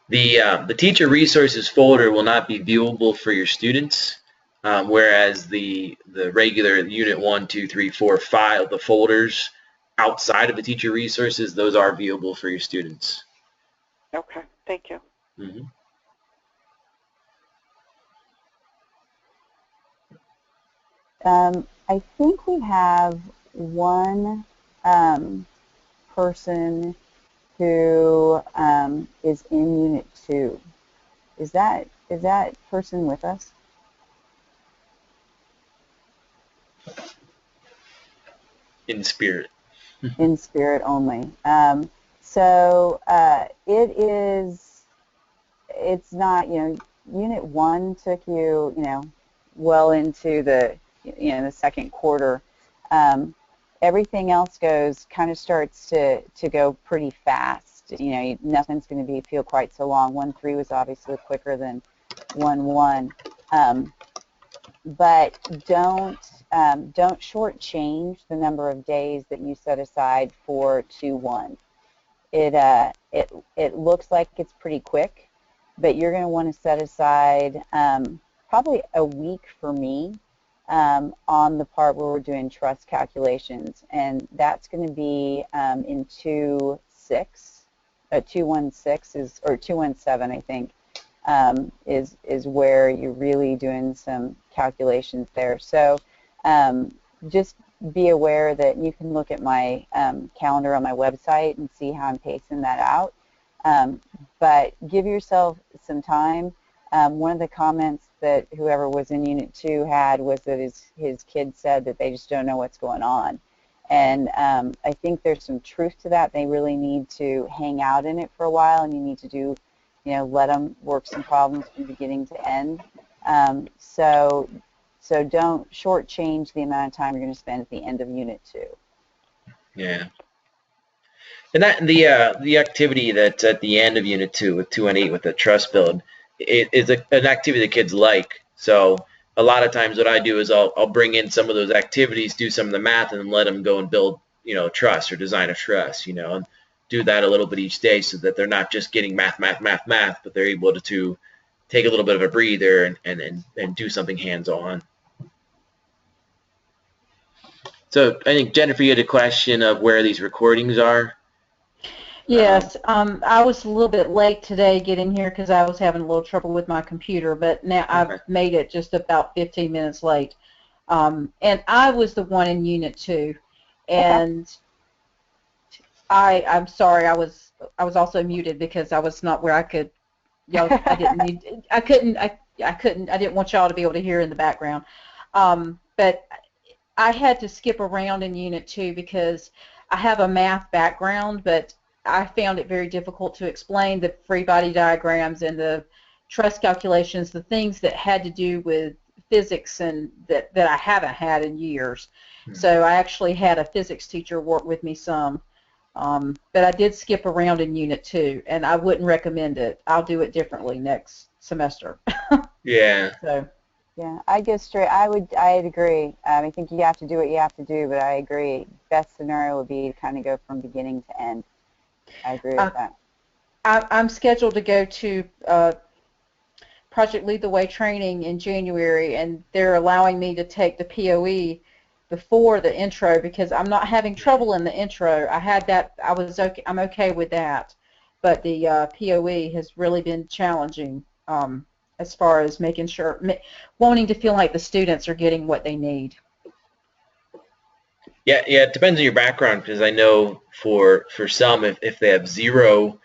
The Teacher Resources folder will not be viewable for your students, whereas the regular Unit 1, 2, 3, 4 file, the folders outside of the Teacher Resources, those are viewable for your students. Okay, thank you. Mm-hmm. I think we have one person who is in Unit 2. Is that person with us? In spirit. In spirit only. So it's not, Unit 1 took you, well into the, the second quarter. Everything else kind of starts to go pretty fast. Nothing's going to feel quite so long. 1.3 was obviously quicker than 1.1. But don't shortchange the number of days that you set aside for 2.1. It looks like it's pretty quick, but you're going to want to set aside probably a week for me on the part where we're doing truss calculations, and that's going to be in 2.6. 2.16 is, or 2.17, I think, is where you're really doing some calculations there. So just be aware that you can look at my calendar on my website and see how I'm pacing that out. But give yourself some time. One of the comments that whoever was in Unit 2 had was that his kids said that they just don't know what's going on. And I think there's some truth to that. They really need to hang out in it for a while, and you need to do, let them work some problems from beginning to end. So So don't shortchange the amount of time you're going to spend at the end of Unit 2. Yeah. And that the activity that's at the end of Unit 2 with 218 with the truss build, it is an activity the kids like. So a lot of times what I do is I'll bring in some of those activities, do some of the math, and then let them go and build, a truss or design a truss, and do that a little bit each day so that they're not just getting math, but they're able to take a little bit of a breather and do something hands-on. So I think, Jennifer, you had a question of where these recordings are. Yes, I was a little bit late today getting here because I was having a little trouble with my computer, but now I've made it just about 15 minutes late. And I was the one in Unit 2, and I'm sorry, I was also muted because I was not where I could. I didn't want y'all to be able to hear in the background. But I had to skip around in Unit 2 because I have a math background, but I found it very difficult to explain the free body diagrams and the truss calculations, the things that had to do with physics and that I haven't had in years. So I actually had a physics teacher work with me some. But I did skip around in Unit 2, and I wouldn't recommend it. I'll do it differently next semester. Yeah. So. Yeah, I'd go straight. I'd agree. I think you have to do what you have to do, but I agree. Best scenario would be to kind of go from beginning to end. I agree with that. I'm scheduled to go to Project Lead the Way training in January, and they're allowing me to take the POE before the intro because I'm not having trouble in the intro. I had that. I'm okay with that, but the POE has really been challenging as far as making sure, wanting to feel like the students are getting what they need. Yeah, it depends on your background because I know for some, if they have zero,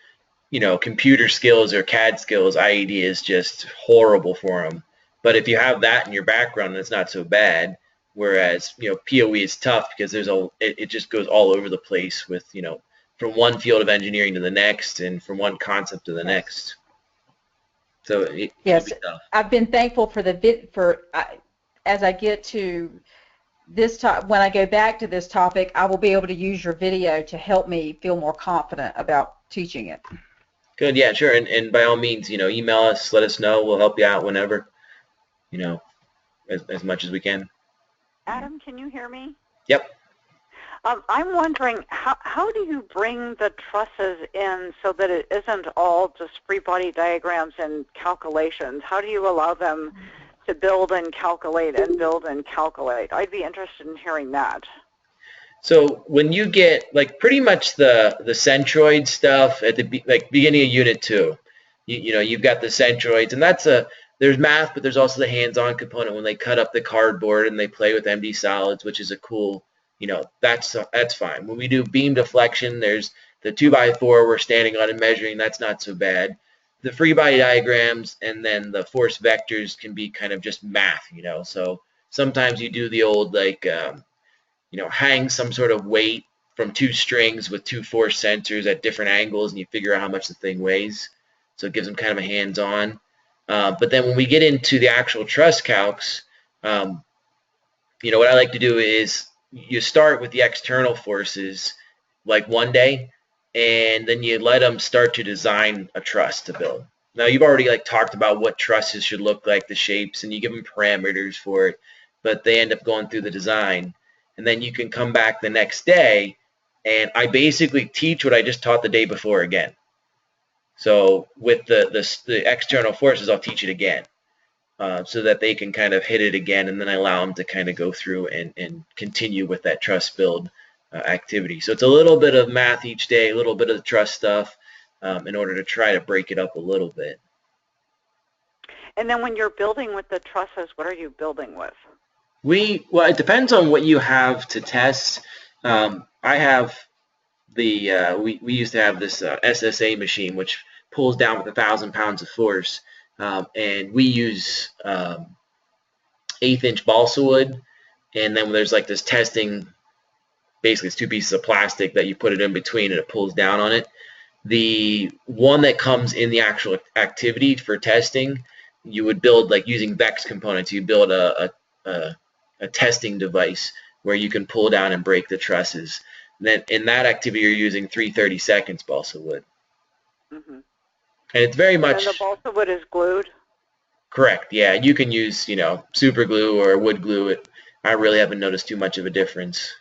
computer skills or CAD skills, IED is just horrible for them. But if you have that in your background, it's not so bad. Whereas, POE is tough because it just goes all over the place with, from one field of engineering to the next and from one concept to the next. So it yes, should be tough. I've been thankful for as I get to this when I go back to this topic, I will be able to use your video to help me feel more confident about teaching it. Good, yeah, sure, and by all means, email us, let us know. We'll help you out whenever, as much as we can. Adam, can you hear me? Yep. I'm wondering, how do you bring the trusses in so that it isn't all just free body diagrams and calculations? How do you allow them to build and calculate and build and calculate? I'd be interested in hearing that. So when you get pretty much the centroid stuff at the beginning of Unit 2, you've got the centroids, and there's math, but there's also the hands-on component when they cut up the cardboard and they play with MD solids, which is a cool. That's fine. When we do beam deflection, there's the 2x4 we're standing on and measuring. That's not so bad. The free body diagrams and then the force vectors can be kind of just math, So sometimes you do the old hang some sort of weight from two strings with two force sensors at different angles, and you figure out how much the thing weighs. So it gives them kind of a hands-on. But then when we get into the actual truss calcs, what I like to do is you start with the external forces one day, and then you let them start to design a truss to build. Now you've already talked about what trusses should look like, the shapes, and you give them parameters for it, but they end up going through the design. And then you can come back the next day, and I basically teach what I just taught the day before again. So with the external forces, I'll teach it again. So that they can kind of hit it again, and then I allow them to kind of go through and continue with that truss build activity. So it's a little bit of math each day, a little bit of the truss stuff in order to try to break it up a little bit. And then when you're building with the trusses, what are you building with? Well, it depends on what you have to test. I have we used to have this SSA machine, which pulls down with 1,000 pounds of force. And we use 1/8-inch balsa wood, and then there's this testing. Basically, it's two pieces of plastic that you put it in between, and it pulls down on it. The one that comes in the actual activity for testing, you would build using VEX components. You build a a testing device where you can pull down and break the trusses. And then in that activity, you're using 3/32 balsa wood. Mm-hmm. And it's very much... And the balsa wood is glued? Correct, yeah. You can use, super glue or wood glue. I really haven't noticed too much of a difference.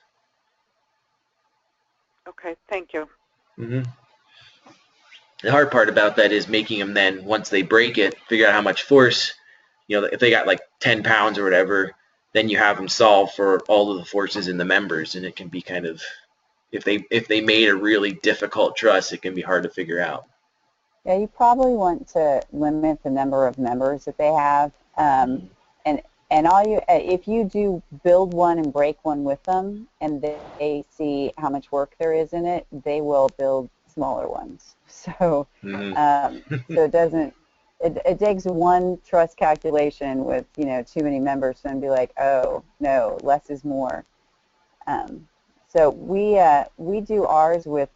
Okay, thank you. Mm-hmm. The hard part about that is making them then, once they break it, figure out how much force, if they got like 10 pounds or whatever, then you have them solve for all of the forces in the members, and it can be kind of, if they made a really difficult truss, it can be hard to figure out. Yeah, you probably want to limit the number of members that they have, and if you do build one and break one with them, and they see how much work there is in it, they will build smaller ones. So, so it doesn't. It takes one truss calculation with too many members for them to be like, oh no, less is more. So we do ours with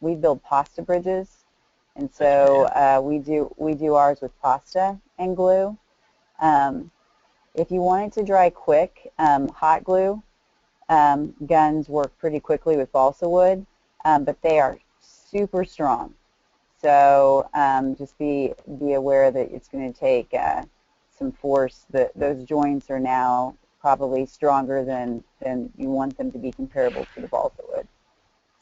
we build pasta bridges. And so we do ours with pasta and glue. If you want it to dry quick, hot glue guns work pretty quickly with balsa wood, but they are super strong. So just be aware that it's going to take some force. Those joints are now probably stronger than you want them to be comparable to the balsa wood.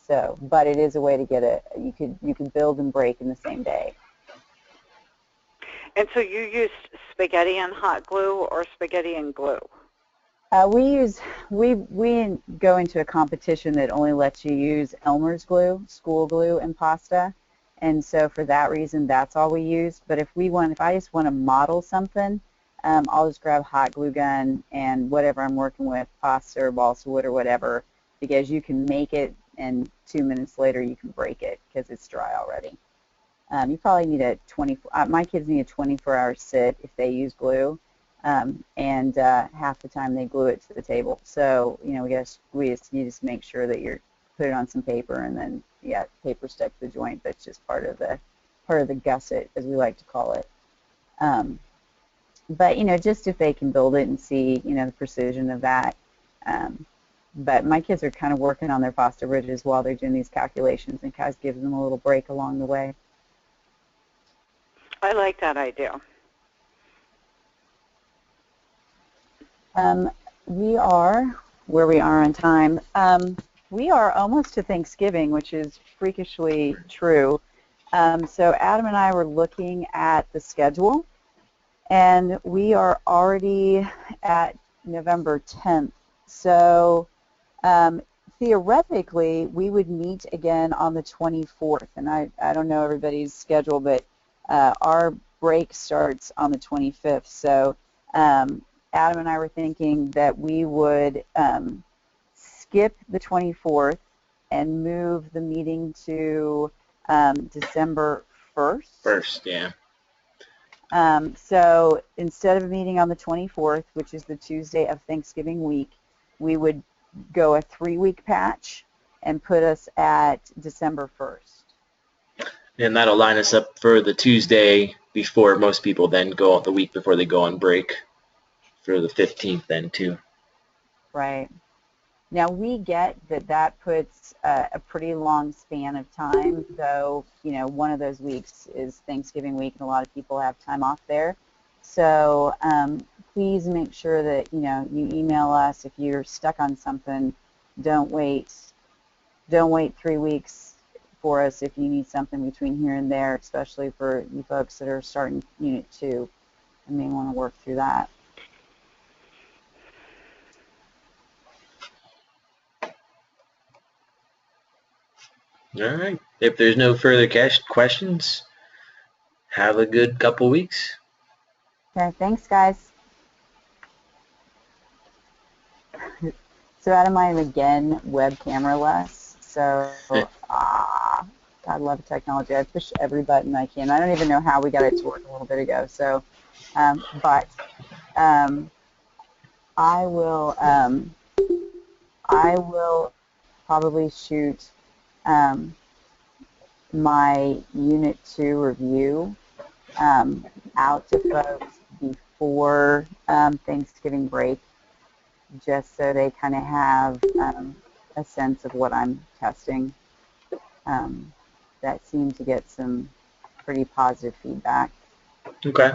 So, but it is a way to get it. You could build and break in the same day. And so you use spaghetti and hot glue or spaghetti and glue? We go into a competition that only lets you use Elmer's glue, school glue, and pasta, and so for that reason, that's all we use. But if I just want to model something, I'll just grab hot glue gun and whatever I'm working with, pasta or balsa wood or whatever, because you can make it, and 2 minutes later you can break it because it's dry already. You probably need my kids need a 24-hour sit if they use glue, and half the time they glue it to the table. So you just make sure that you put it on some paper, and then paper stuck to the joint. That's just part of the gusset, as we like to call it. But just if they can build it and see the precision of that. But my kids are kind of working on their pasta bridges while they're doing these calculations, and kind of gives them a little break along the way. I like that idea. We are where we are on time. We are almost to Thanksgiving, which is freakishly true. So Adam and I were looking at the schedule, and we are already at November 10th. So theoretically, we would meet again on the 24th, and I don't know everybody's schedule, but our break starts on the 25th. So Adam and I were thinking that we would skip the 24th and move the meeting to December 1st. First, yeah. So instead of meeting on the 24th, which is the Tuesday of Thanksgiving week, we would go a 3-week patch and put us at December 1st. And that'll line us up for the Tuesday before most people then go out the week before they go on break for the 15th then too. Right. Now we get that puts a pretty long span of time, though, one of those weeks is Thanksgiving week and a lot of people have time off there. So please make sure that, you email us if you're stuck on something. Don't wait 3 weeks for us if you need something between here and there, especially for you folks that are starting Unit 2 and may want to work through that. All right. If there's no further questions, have a good couple weeks. Okay, thanks, guys. So Adam, I'm again web camera-less. So, God love technology. I push every button I can. I don't even know how we got it to work a little bit ago. So, but I will probably shoot my Unit 2 review out to folks before Thanksgiving break, just so they kind of have a sense of what I'm testing. That seemed to get some pretty positive feedback. Okay.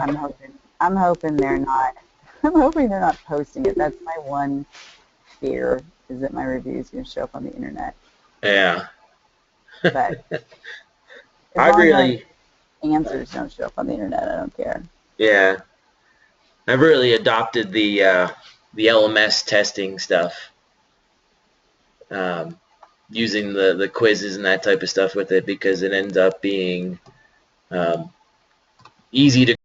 I'm hoping they're not. I'm hoping they're not posting it. That's my one fear, is that my review is going to show up on the internet. Yeah. But I really answers don't show up on the internet, I don't care. Yeah. I've really adopted the LMS testing stuff, using the quizzes and that type of stuff with it, because it ends up being easy to